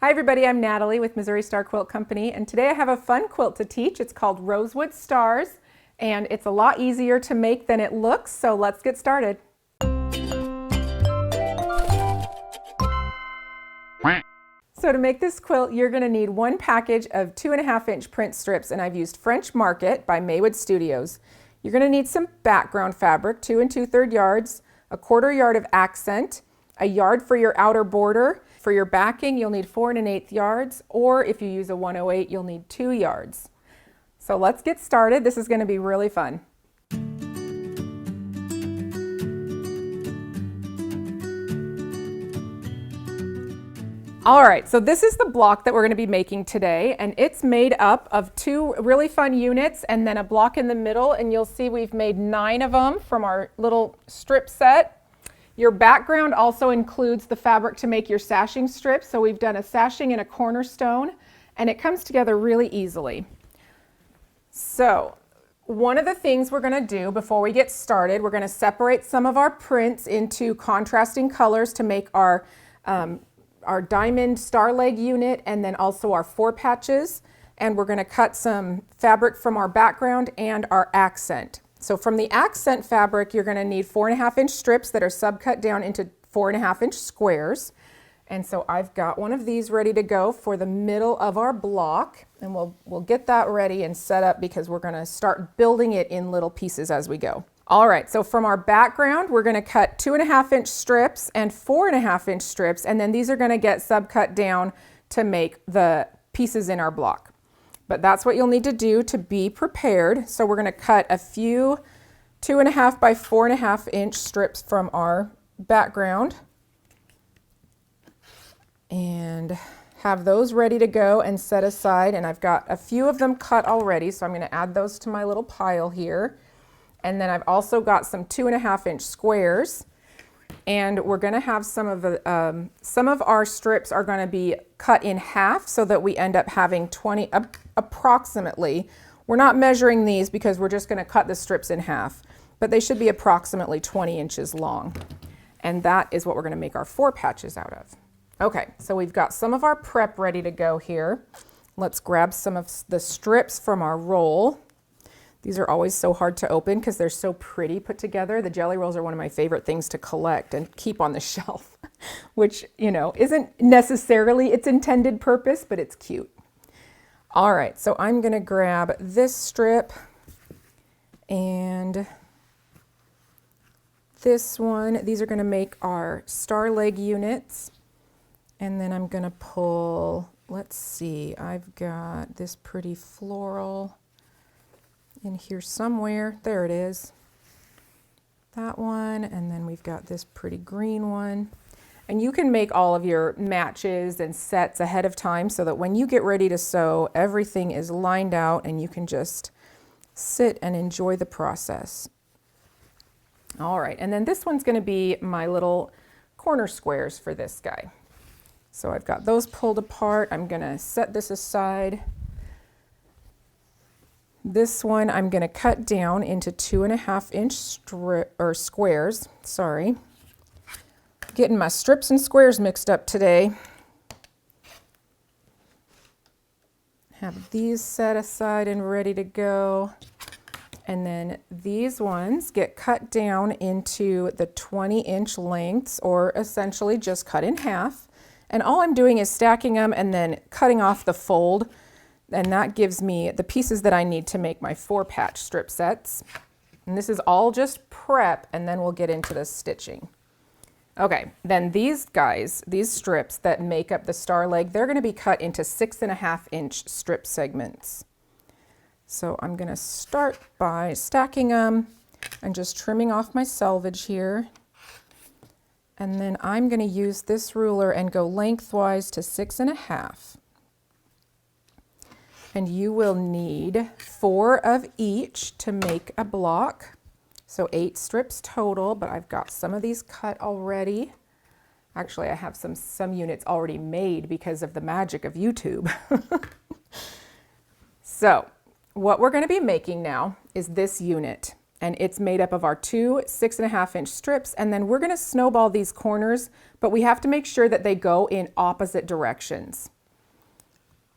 Hi everybody, I'm Natalie with Missouri Star Quilt Company, and today I have a fun quilt to teach. It's called Rosewood Stars, and it's a lot easier to make than it looks, so let's get started. So to make this quilt, you're going to need one package of 2.5-inch print strips, and I've used French Market by Maywood Studios. You're going to need some background fabric, 2 2/3 yards, a 1/4 yard of accent, a yard for your outer border. For your backing, you'll need 4 1/8 yards, or if you use a 108, you'll need 2 yards. So let's get started. This is going to be really fun. All right, so this is the block that we're going to be making today, and it's made up of 2 really fun units and then a block in the middle, and you'll see we've made 9 of them from our little strip set. Your background also includes the fabric to make your sashing strips, so we've done a sashing and a cornerstone, and it comes together really easily. So one of the things we're going to do before we get started, we're going to separate some of our prints into contrasting colors to make our diamond star leg unit and then also our 4 patches, and we're going to cut some fabric from our background and our accent. So from the accent fabric, you're going to need 4 1/2-inch strips that are subcut down into 4 1/2-inch squares. And so I've got one of these ready to go for the middle of our block, and we'll get that ready and set up because we're going to start building it in little pieces as we go. All right, so from our background, we're going to cut 2 1/2-inch strips and 4 1/2-inch strips, and then these are going to get subcut down to make the pieces in our block. But that's what you'll need to do to be prepared. So we're going to cut a few 2 1/2 by 4 1/2-inch strips from our background and have those ready to go and set aside. And I've got a few of them cut already, so I'm going to add those to my little pile here. And then I've also got some 2 1/2-inch squares. And we're going to have some of our strips are going to be cut in half so that we end up having 20 approximately. We're not measuring these because we're just going to cut the strips in half, but they should be approximately 20 inches long. And that is what we're going to make our 4 patches out of. Okay, so we've got some of our prep ready to go here. Let's grab some of the strips from our roll. These are always so hard to open because they're so pretty put together. The jelly rolls are one of my favorite things to collect and keep on the shelf, which, you know, isn't necessarily its intended purpose, but it's cute. All right, so I'm going to grab this strip and this one. These are going to make our star leg units. And then I'm going to pull, let's see, I've got this pretty floral in here somewhere. There it is. That one, and then we've got this pretty green one. And you can make all of your matches and sets ahead of time so that when you get ready to sew, everything is lined out and you can just sit and enjoy the process. All right, and then this one's going to be my little corner squares for this guy. So I've got those pulled apart. I'm going to set this aside. This one I'm going to cut down into 2 1/2-inch squares. Sorry. Getting my strips and squares mixed up today. Have these set aside and ready to go. And then these ones get cut down into the 20-inch lengths, or essentially just cut in half. And all I'm doing is stacking them and then cutting off the fold. And that gives me the pieces that I need to make my 4 patch strip sets. And this is all just prep, and then we'll get into the stitching. Okay, then these guys, these strips that make up the star leg, they're going to be cut into 6 1/2-inch strip segments. So I'm going to start by stacking them and just trimming off my selvage here. And then I'm going to use this ruler and go lengthwise to 6 1/2. And you will need 4 of each to make a block. So 8 strips total, but I've got some of these cut already. Actually, I have some units already made because of the magic of YouTube. So what we're going to be making now is this unit. And it's made up of our two 6.5-inch strips, and then we're gonna snowball these corners, but we have to make sure that they go in opposite directions.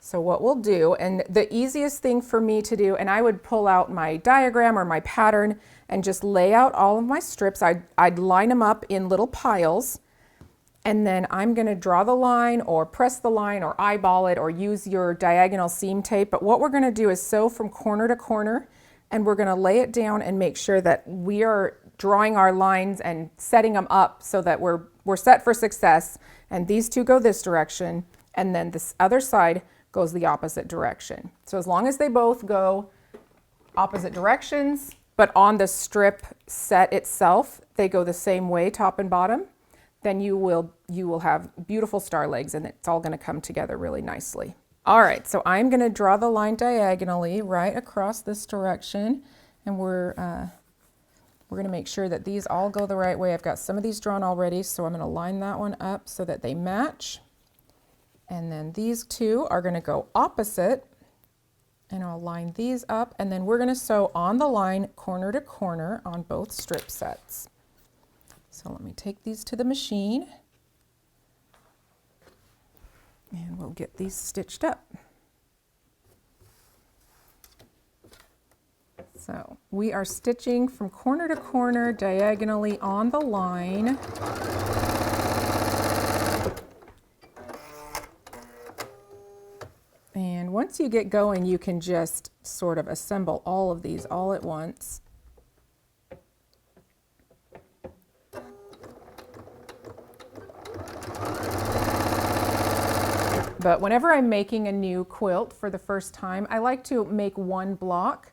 So what we'll do, and the easiest thing for me to do, and I would pull out my diagram or my pattern and just lay out all of my strips. I'd line them up in little piles, and then I'm gonna draw the line or press the line or eyeball it or use your diagonal seam tape. But what we're gonna do is sew from corner to corner, and we're gonna lay it down and make sure that we are drawing our lines and setting them up so that we're set for success. And these two go this direction, and then this other side goes the opposite direction. So as long as they both go opposite directions, but on the strip set itself, they go the same way, top and bottom, then you will have beautiful star legs, and it's all gonna come together really nicely. All right, so I'm gonna draw the line diagonally right across this direction, and we're gonna make sure that these all go the right way. I've got some of these drawn already, so I'm gonna line that one up so that they match. And then these two are gonna go opposite, and I'll line these up, and then we're gonna sew on the line corner to corner on both strip sets. So let me take these to the machine, and we'll get these stitched up. So we are stitching from corner to corner diagonally on the line. And once you get going, you can just sort of assemble all of these all at once. But whenever I'm making a new quilt for the first time, I like to make one block,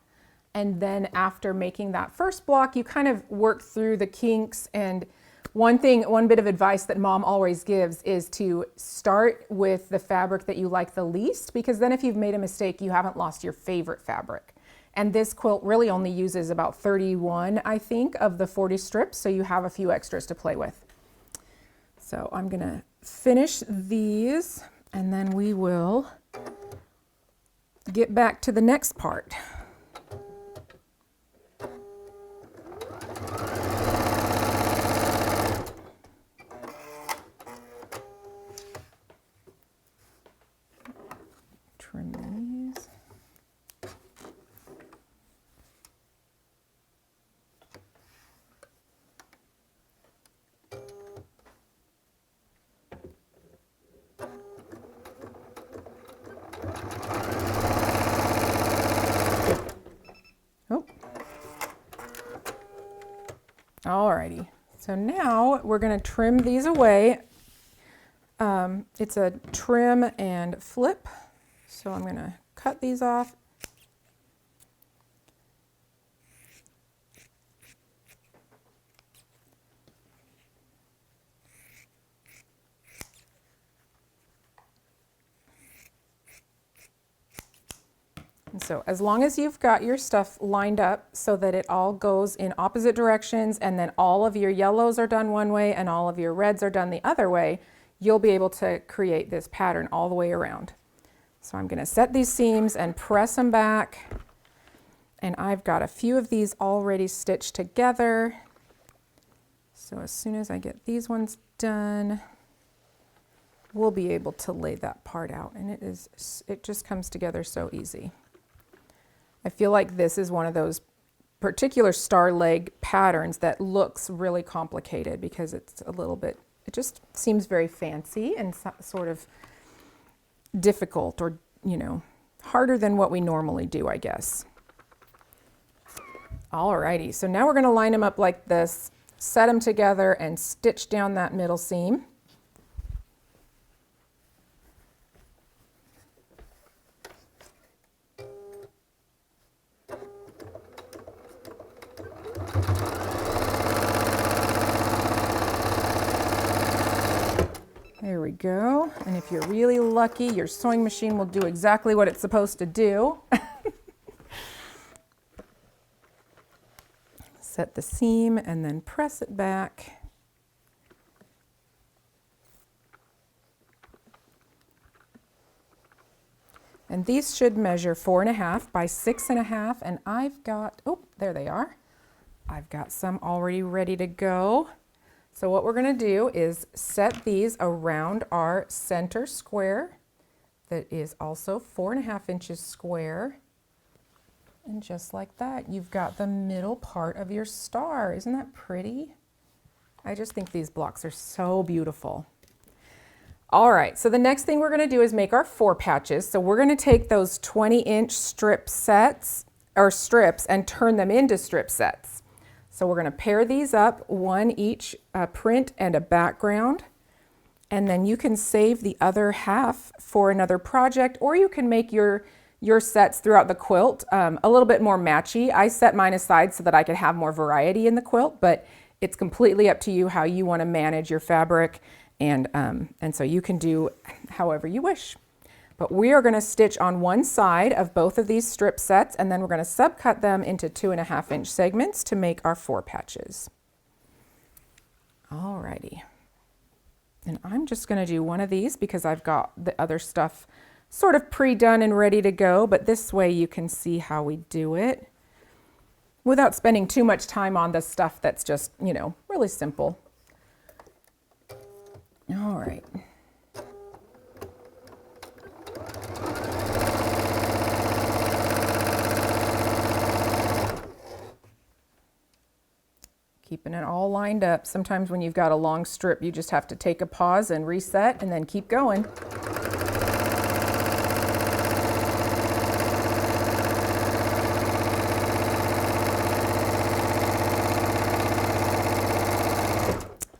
and then after making that first block, you kind of work through the kinks. And one bit of advice that Mom always gives is to start with the fabric that you like the least, because then if you've made a mistake, you haven't lost your favorite fabric. And this quilt really only uses about 31, I think, of the 40 strips, so you have a few extras to play with. So I'm gonna finish these, and then we will get back to the next part. Trim these. Oh. Alrighty, so now we're going to trim these away. It's a trim and flip, so I'm going to cut these off. And so as long as you've got your stuff lined up so that it all goes in opposite directions, and then all of your yellows are done one way and all of your reds are done the other way, you'll be able to create this pattern all the way around. So I'm going to set these seams and press them back, and I've got a few of these already stitched together. So as soon as I get these ones done, we'll be able to lay that part out, and it just comes together so easy. I feel like this is one of those particular star leg patterns that looks really complicated because it's a little bit, it just seems very fancy and sort of difficult, or, you know, harder than what we normally do, I guess. Alrighty, so now we're going to line them up like this, set them together, and stitch down that middle seam. There we go. And if you're really lucky, your sewing machine will do exactly what it's supposed to do. Set the seam and then press it back. And these should measure 4.5 by 6.5, and I've got, oh, there they are. I've got some already ready to go. So what we're going to do is set these around our center square that is also 4.5 inches square. And just like that, you've got the middle part of your star. Isn't that pretty? I just think these blocks are so beautiful. All right, so the next thing we're going to do is make our 4 patches. So we're going to take those 20-inch strip sets or strips and turn them into strip sets. So we're going to pair these up, one each print and a background, and then you can save the other half for another project, or you can make your sets throughout the quilt a little bit more matchy. I set mine aside so that I could have more variety in the quilt, but it's completely up to you how you want to manage your fabric, and so you can do however you wish. But we are going to stitch on one side of both of these strip sets, and then we're going to subcut them into 2.5 inch segments to make our 4 patches. Alrighty. And I'm just going to do one of these because I've got the other stuff sort of pre-done and ready to go, but this way you can see how we do it without spending too much time on the stuff that's just, you know, really simple. All right. Keeping it all lined up. Sometimes when you've got a long strip, you just have to take a pause and reset and then keep going.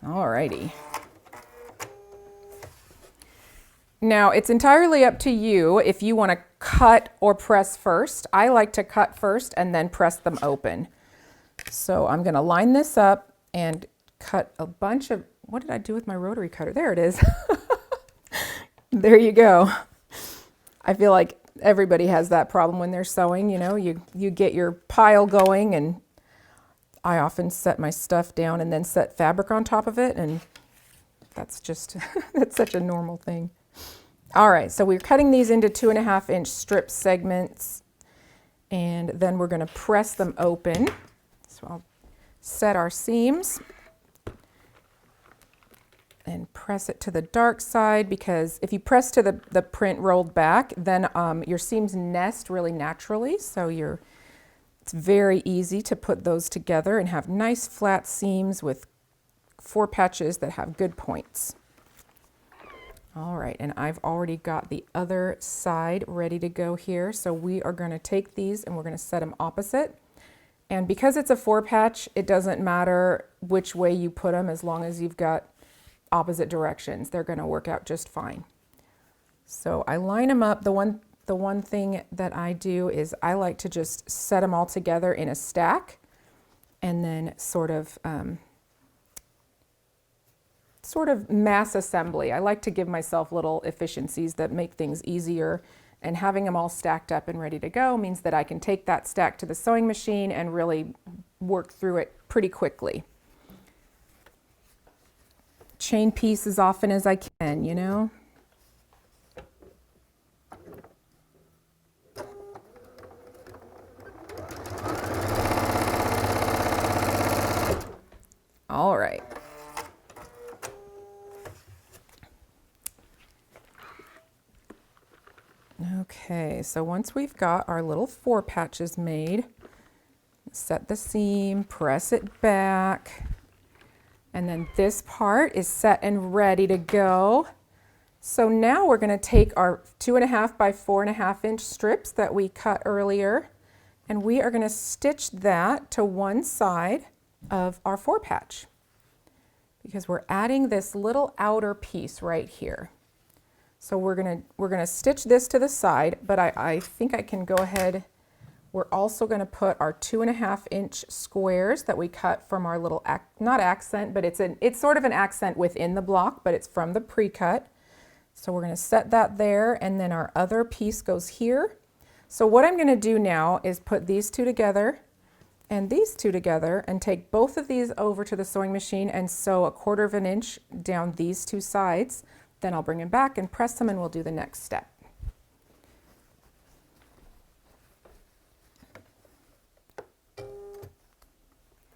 Alrighty. Now it's entirely up to you if you want to cut or press first. I like to cut first and then press them open. So I'm going to line this up and cut a bunch of, what did I do with my rotary cutter? There it is. There you go. I feel like everybody has that problem when they're sewing, you know, you get your pile going, and I often set my stuff down and then set fabric on top of it, and that's just, that's such a normal thing. All right, so we're cutting these into 2.5 inch strip segments, and then we're going to press them open. So I'll set our seams and press it to the dark side, because if you press to the print rolled back, then your seams nest really naturally. So it's very easy to put those together and have nice flat seams with 4 patches that have good points. All right, and I've already got the other side ready to go here. So we are going to take these and we're going to set them opposite. And because it's a 4 patch, it doesn't matter which way you put them as long as you've got opposite directions. They're going to work out just fine. So I line them up. The one thing that I do is I like to just set them all together in a stack and then sort of mass assembly. I like to give myself little efficiencies that make things easier. And having them all stacked up and ready to go means that I can take that stack to the sewing machine and really work through it pretty quickly. Chain piece as often as I can, you know. All right. Okay, so once we've got our little 4 patches made, set the seam, press it back, and then this part is set and ready to go. So now we're going to take our 2.5 by 4.5 inch strips that we cut earlier, and we are going to stitch that to one side of our 4 patch, because we're adding this little outer piece right here. So we're gonna stitch this to the side, but I think I can go ahead. We're also going to put our 2.5 inch squares that we cut from our little, not accent, but it's sort of an accent within the block, but it's from the pre-cut. So we're going to set that there, and then our other piece goes here. So what I'm going to do now is put these 2 together and these 2 together and take both of these over to the sewing machine and sew 1/4 inch down these 2 sides. Then I'll bring them back and press them, and we'll do the next step.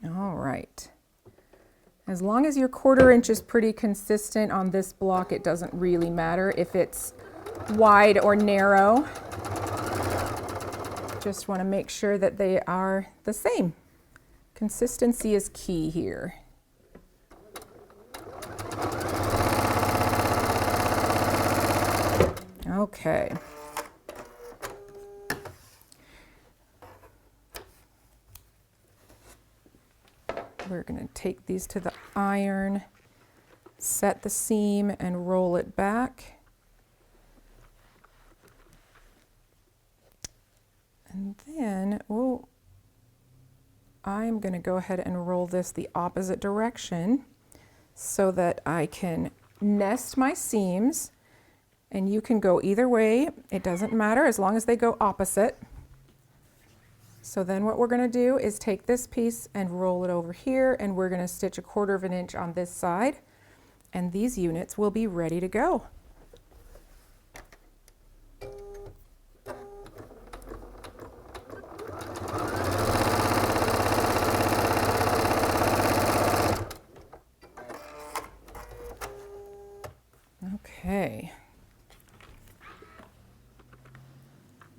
All right. As long as your 1/4 inch is pretty consistent on this block, it doesn't really matter if it's wide or narrow. Just want to make sure that they are the same. Consistency is key here. Okay. We're going to take these to the iron, set the seam, and roll it back. And then, I'm going to go ahead and roll this the opposite direction so that I can nest my seams. And you can go either way. It doesn't matter as long as they go opposite. So then what we're going to do is take this piece and roll it over here, and we're going to stitch 1/4 inch on this side, and these units will be ready to go. Okay.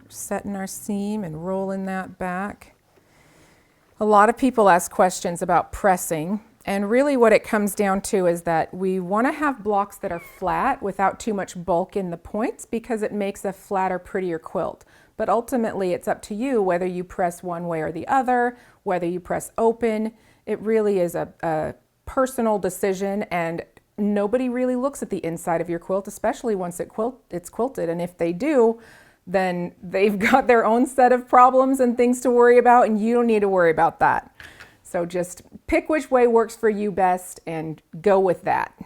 Setting our seam and rolling that back. A lot of people ask questions about pressing, and really what it comes down to is that we want to have blocks that are flat without too much bulk in the points because it makes a flatter, prettier quilt. But ultimately it's up to you whether you press one way or the other, whether you press open. It really is a personal decision, and nobody really looks at the inside of your quilt, especially once it's quilted, and if they do, then they've got their own set of problems and things to worry about, and you don't need to worry about that. So just pick which way works for you best and go with that.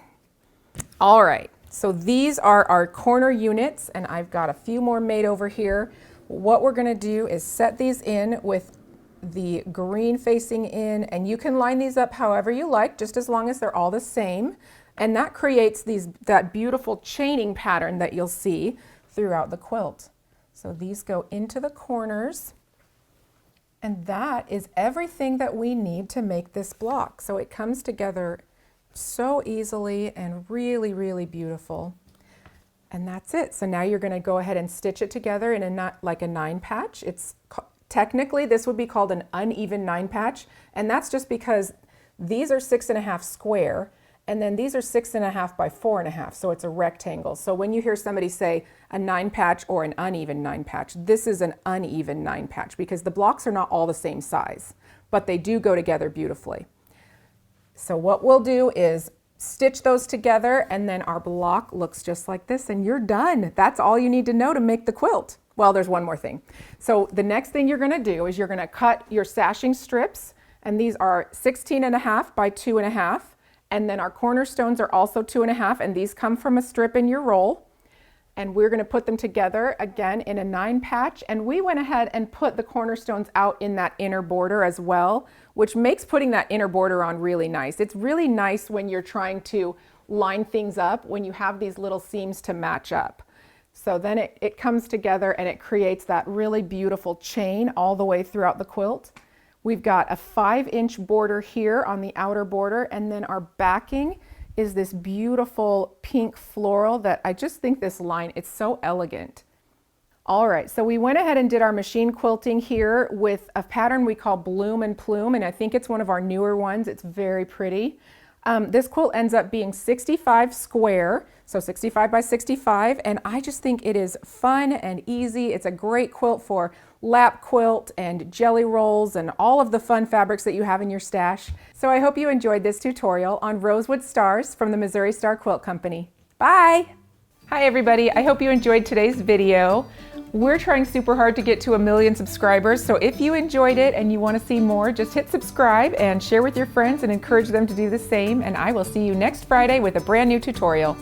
All right, so these are our corner units, and I've got a few more made over here. What we're gonna do is set these in with the green facing in, and you can line these up however you like, just as long as they're all the same. And that creates that beautiful chaining pattern that you'll see throughout the quilt. So these go into the corners, and that is everything that we need to make this block. So it comes together so easily and really, really beautiful. And that's it. So now you're going to go ahead and stitch it together in like a 9 patch. Technically this would be called an uneven 9 patch, and that's just because these are 6.5 square, and then these are 6.5 by 4.5, so it's a rectangle. So when you hear somebody say a 9 patch or an uneven 9 patch, this is an uneven 9 patch because the blocks are not all the same size, but they do go together beautifully. So what we'll do is stitch those together, and then our block looks just like this, and you're done. That's all you need to know to make the quilt. Well, there's one more thing. So the next thing you're gonna do is you're gonna cut your sashing strips, and these are 16.5 by 2.5. And then our cornerstones are also 2.5, and these come from a strip in your roll. And we're going to put them together again in a 9 patch. And we went ahead and put the cornerstones out in that inner border as well, which makes putting that inner border on really nice. It's really nice when you're trying to line things up, when you have these little seams to match up. So then it comes together and it creates that really beautiful chain all the way throughout the quilt. We've got a 5-inch border here on the outer border, and then our backing is this beautiful pink floral that I just think this line, it's so elegant. All right, so we went ahead and did our machine quilting here with a pattern we call Bloom and Plume, and I think it's one of our newer ones. It's very pretty. This quilt ends up being 65 square, so 65 by 65, and I just think it is fun and easy. It's a great quilt for lap quilt and jelly rolls and all of the fun fabrics that you have in your stash. So I hope you enjoyed this tutorial on Rosewood Stars from the Missouri Star Quilt Company. Bye! Hi everybody, I hope you enjoyed today's video. We're trying super hard to get to 1 million subscribers, so if you enjoyed it and you want to see more, just hit subscribe and share with your friends and encourage them to do the same, and I will see you next Friday with a brand new tutorial.